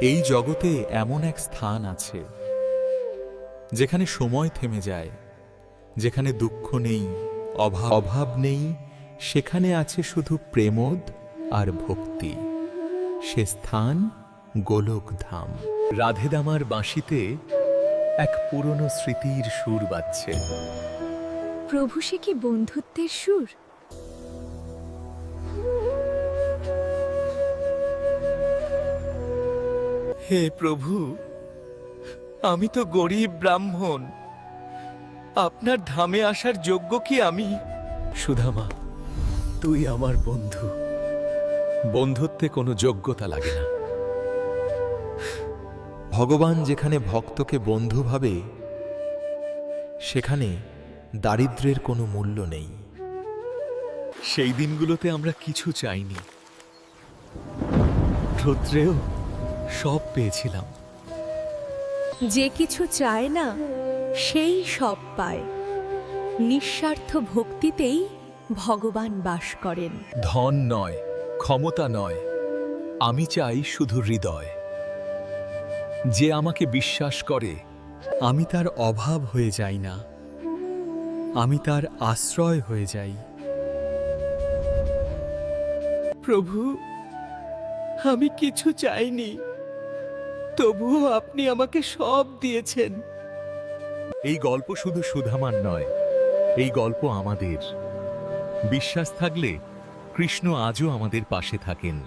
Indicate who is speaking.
Speaker 1: এই জগতে এমন এক স্থান আছে যেখানে সময় থেমে যায়, যেখানে দুঃখ নেই, অভাব নেই, সেখানে আছে শুধু প্রেমোদ আর ভক্তি। সে স্থান গোলকধাম। রাধেদামার বাঁশিতে এক পুরনো স্মৃতির সুর বাজছে।
Speaker 2: প্রভু, সে কি বন্ধুত্বের সুর?
Speaker 3: হে প্রভু, আমি তো গরিব ব্রাহ্মণ, আপনার ধামে আসার যোগ্য কি আমি?
Speaker 1: সুধামা, তুই আমার বন্ধু। বন্ধুত্বে কোনো যোগ্যতা লাগে না। ভগবান যেখানে ভক্তকে বন্ধু ভাবে, সেখানে দারিদ্র্যের কোনো মূল্য নেই। সেই দিনগুলোতে আমরা কিছু চাইনি, রৌদ্রেও সব পেয়েছিলাম।
Speaker 2: যে কিছু চায় না সেই সব পায়। নিঃস্বার্থ ভক্তিতেই ভগবান বাস করেন।
Speaker 1: ধন নয়, ক্ষমতা নয়, আমি চাই শুধু হৃদয়। যে আমাকে বিশ্বাস করে, আমি তার অভাব হয়ে যাই না, আমি তার আশ্রয় হয়ে যাই।
Speaker 3: প্রভু, আমি কিছু চাইনি, তবুও আপনি আমাকে সব দিয়েছেন।
Speaker 1: এই গল্প শুধু সুধামার নয়, এই গল্প আমাদের। বিশ্বাস থাকলে কৃষ্ণ আজও আমাদের পাশে থাকেন।